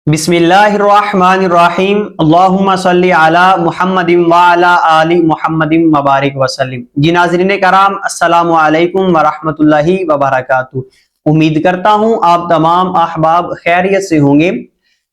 बिस्मिल्लाहिर्रहमानिर्रहीम अल्लाहुम्मा सल्ली अला मुहम्मदिन व अला आलि मुहम्मदिन मबारिक वसल्लिम। जी नाज़रीन कराम, अस्सलामु अलैकुम व रहमतुल्लाहि व बरकातुहू। उम्मीद करता हूँ आप तमाम अहबाब खैरियत से होंगे।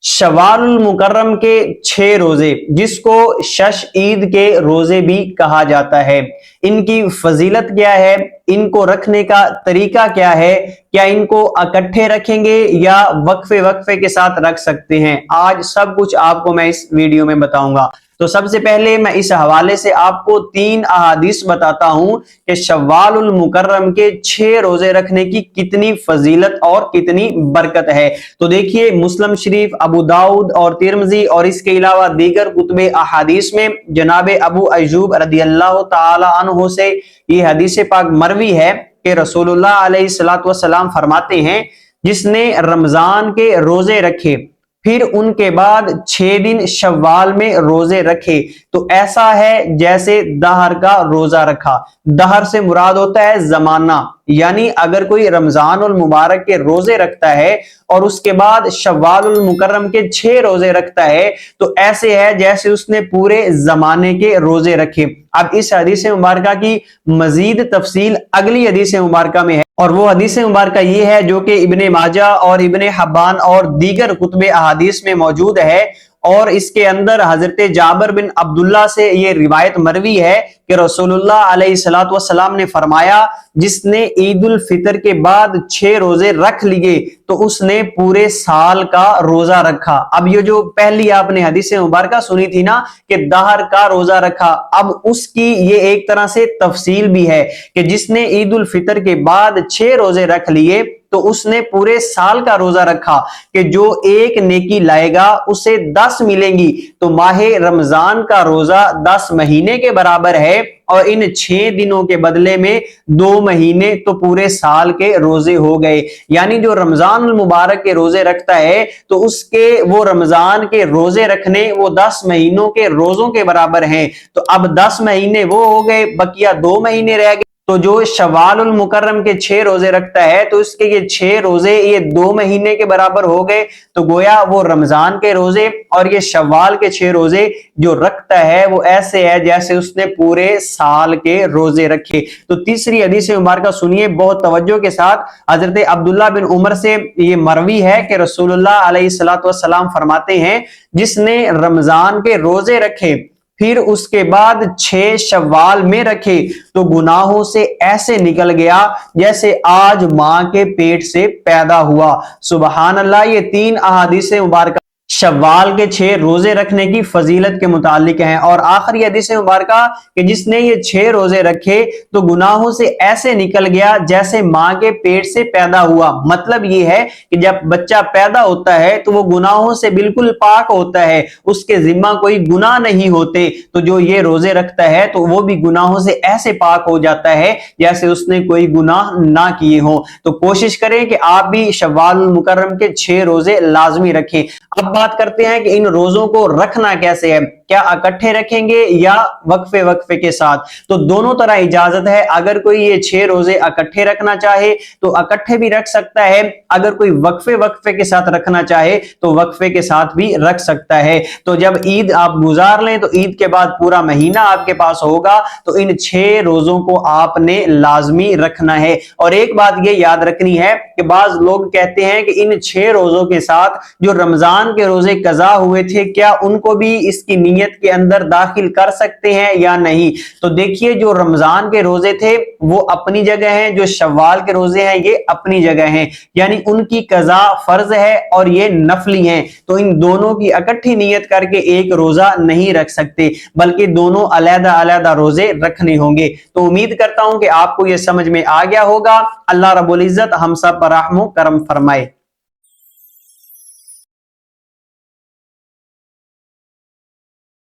शव्वालुल मुकर्रम के 6 रोजे, जिसको शश ईद के रोजे भी कहा जाता है, इनकी फजीलत क्या है, इनको रखने का तरीका क्या है, क्या इनको इकट्ठे रखेंगे या वक्फे वक्फे के साथ रख सकते हैं, आज सब कुछ आपको मैं इस वीडियो में बताऊंगा। तो सबसे पहले मैं इस हवाले से आपको 3 अहादीस बताता हूं कि शव्वालुल मुकर्रम के 6 रोजे रखने की कितनी फजीलत और कितनी बरकत है। तो देखिए, मुस्लिम शरीफ, अबू दाऊद और तिरमिजी और इसके अलावा दीगर कुतुबे अहादीस में जनाबे अबू अय्यूब रदियल्लाहु ताला अन्हु से ये हदीस पाक मरवी है कि रसूलुल्लाह अलैहिस्सलातु वस्सलाम फरमाते हैं, जिसने रमजान के रोजे रखे फिर उनके बाद 6 दिन शव्वाल में रोजे रखे तो ऐसा है जैसे दहर का रोजा रखा। दहर से मुराद होता है जमाना, यानी अगर कोई रमजानुल मुबारक के रोजे रखता है और उसके बाद शव्वालुल मुकर्रम के 6 रोजे रखता है तो ऐसे है जैसे उसने पूरे जमाने के रोजे रखे। अब इस हदीस मुबारका की मजीद तफसील अगली हदीस मुबारका में है, और वो हदीस मुबारका ये है जो कि इब्ने माजा और इब्ने हब्बान और दीगर कुतुबे अहादीस में मौजूद है। और इसके अंदर हजरत जाबिर बिन अब्दुल्ला से ये रिवायत मरवी है कि रसूलुल्लाह अलैहिस्सलातु वस्सलाम ने फरमाया, जिसने ईद उल फितर के बाद 6 रोजे रख लिए तो उसने पूरे साल का रोजा रखा। अब ये जो पहली आपने हदीस मुबारका सुनी थी ना कि दहर का रोजा रखा, अब उसकी ये एक तरह से तफसील भी है कि जिसने ईद उल फितर के बाद 6 रोजे रख लिए तो उसने पूरे साल का रोजा रखा कि जो एक नेकी लाएगा उसे 10 मिलेंगी। तो माहे रमजान का रोजा 10 महीने के बराबर है और इन 6 दिनों के बदले में 2 महीने तो पूरे साल के रोजे हो गए। यानी जो रमजान मुबारक के रोजे रखता है तो उसके वो रमजान के रोजे रखने वो 10 महीनों के रोजों के बराबर हैं। तो अब 10 महीने वो हो गए, बकिया 2 महीने रह गए। तो जो शव्वालुल मुकर्रम के 6 रोजे रखता है तो इसके ये 6 रोजे ये 2 महीने के बराबर हो गए। तो गोया वो रमजान के रोजे और ये शव्वाल के 6 रोजे जो रखता है वो ऐसे है जैसे उसने पूरे साल के रोजे रखे। तो तीसरी हदीस मुबारका सुनिए बहुत तवज्जो के साथ। हजरत अब्दुल्लाह बिन उमर से ये मरवी है कि रसूलुल्लाह अलैहिस्सलातु वस्सलाम फरमाते हैं, जिसने रमजान के रोजे रखे फिर उसके बाद 6 शव्वाल में रखे तो गुनाहों से ऐसे निकल गया जैसे आज मां के पेट से पैदा हुआ। सुबहान अल्लाह। ये 3 अहादीस मुबारक शव्वाल के 6 रोजे रखने की फजीलत के मुतालिक हैं। और आखिरी हदीस मुबारका कि जिसने ये 6 रोजे रखे तो गुनाहों से ऐसे निकल गया जैसे मां के पेट से पैदा हुआ। मतलब ये है कि जब बच्चा पैदा होता है तो वो गुनाहों से बिल्कुल पाक होता है, उसके जिम्मा कोई गुनाह नहीं होते। तो जो ये रोजे रखता है तो वो भी गुनाहों से ऐसे पाक हो जाता है जैसे उसने कोई गुनाह ना किए हो। तो कोशिश करें कि आप भी शव्वाल मुकर्रम के 6 रोजे लाजमी रखें। अब बात करते हैं कि इन रोजों को रखना कैसे है, क्या इकट्ठे रखेंगे या वक्फे वक्फे के साथ। तो दोनों तरह इजाजत है। अगर कोई ये 6 रोजे इकट्ठे रखना चाहे तो इकट्ठे भी रख सकता है, अगर कोई वक्फे वक्फे के साथ रखना चाहे तो वक्फे के साथ भी रख सकता है। तो जब ईद आप गुजार लें तो ईद के बाद पूरा महीना आपके पास होगा तो इन 6 रोजों को आपने लाजमी रखना है। और एक बात ये याद रखनी है कि बाज लोग कहते हैं कि इन 6 रोजों के साथ जो रमजान के रोजे कज़ा हुए थे क्या उनको भी इसकी नीयत के अंदर दाखिल कर सकते हैं या नहीं। तो देखिए, जो रमजान के रोजे थे वो अपनी जगह हैं, जो शव्वाल के रोजे हैं ये अपनी जगह हैं, यानी उनकी कज़ा फर्ज है और ये नफली हैं। तो इन दोनों की इकट्ठी नीयत करके एक रोजा नहीं रख सकते, बल्कि दोनों अलग अलग रोजे रखने होंगे। तो उम्मीद करता हूं कि आपको यह समझ में आ गया होगा। अल्लाह रब्बुल इज्जत हम सब पर रहम करम फरमाए।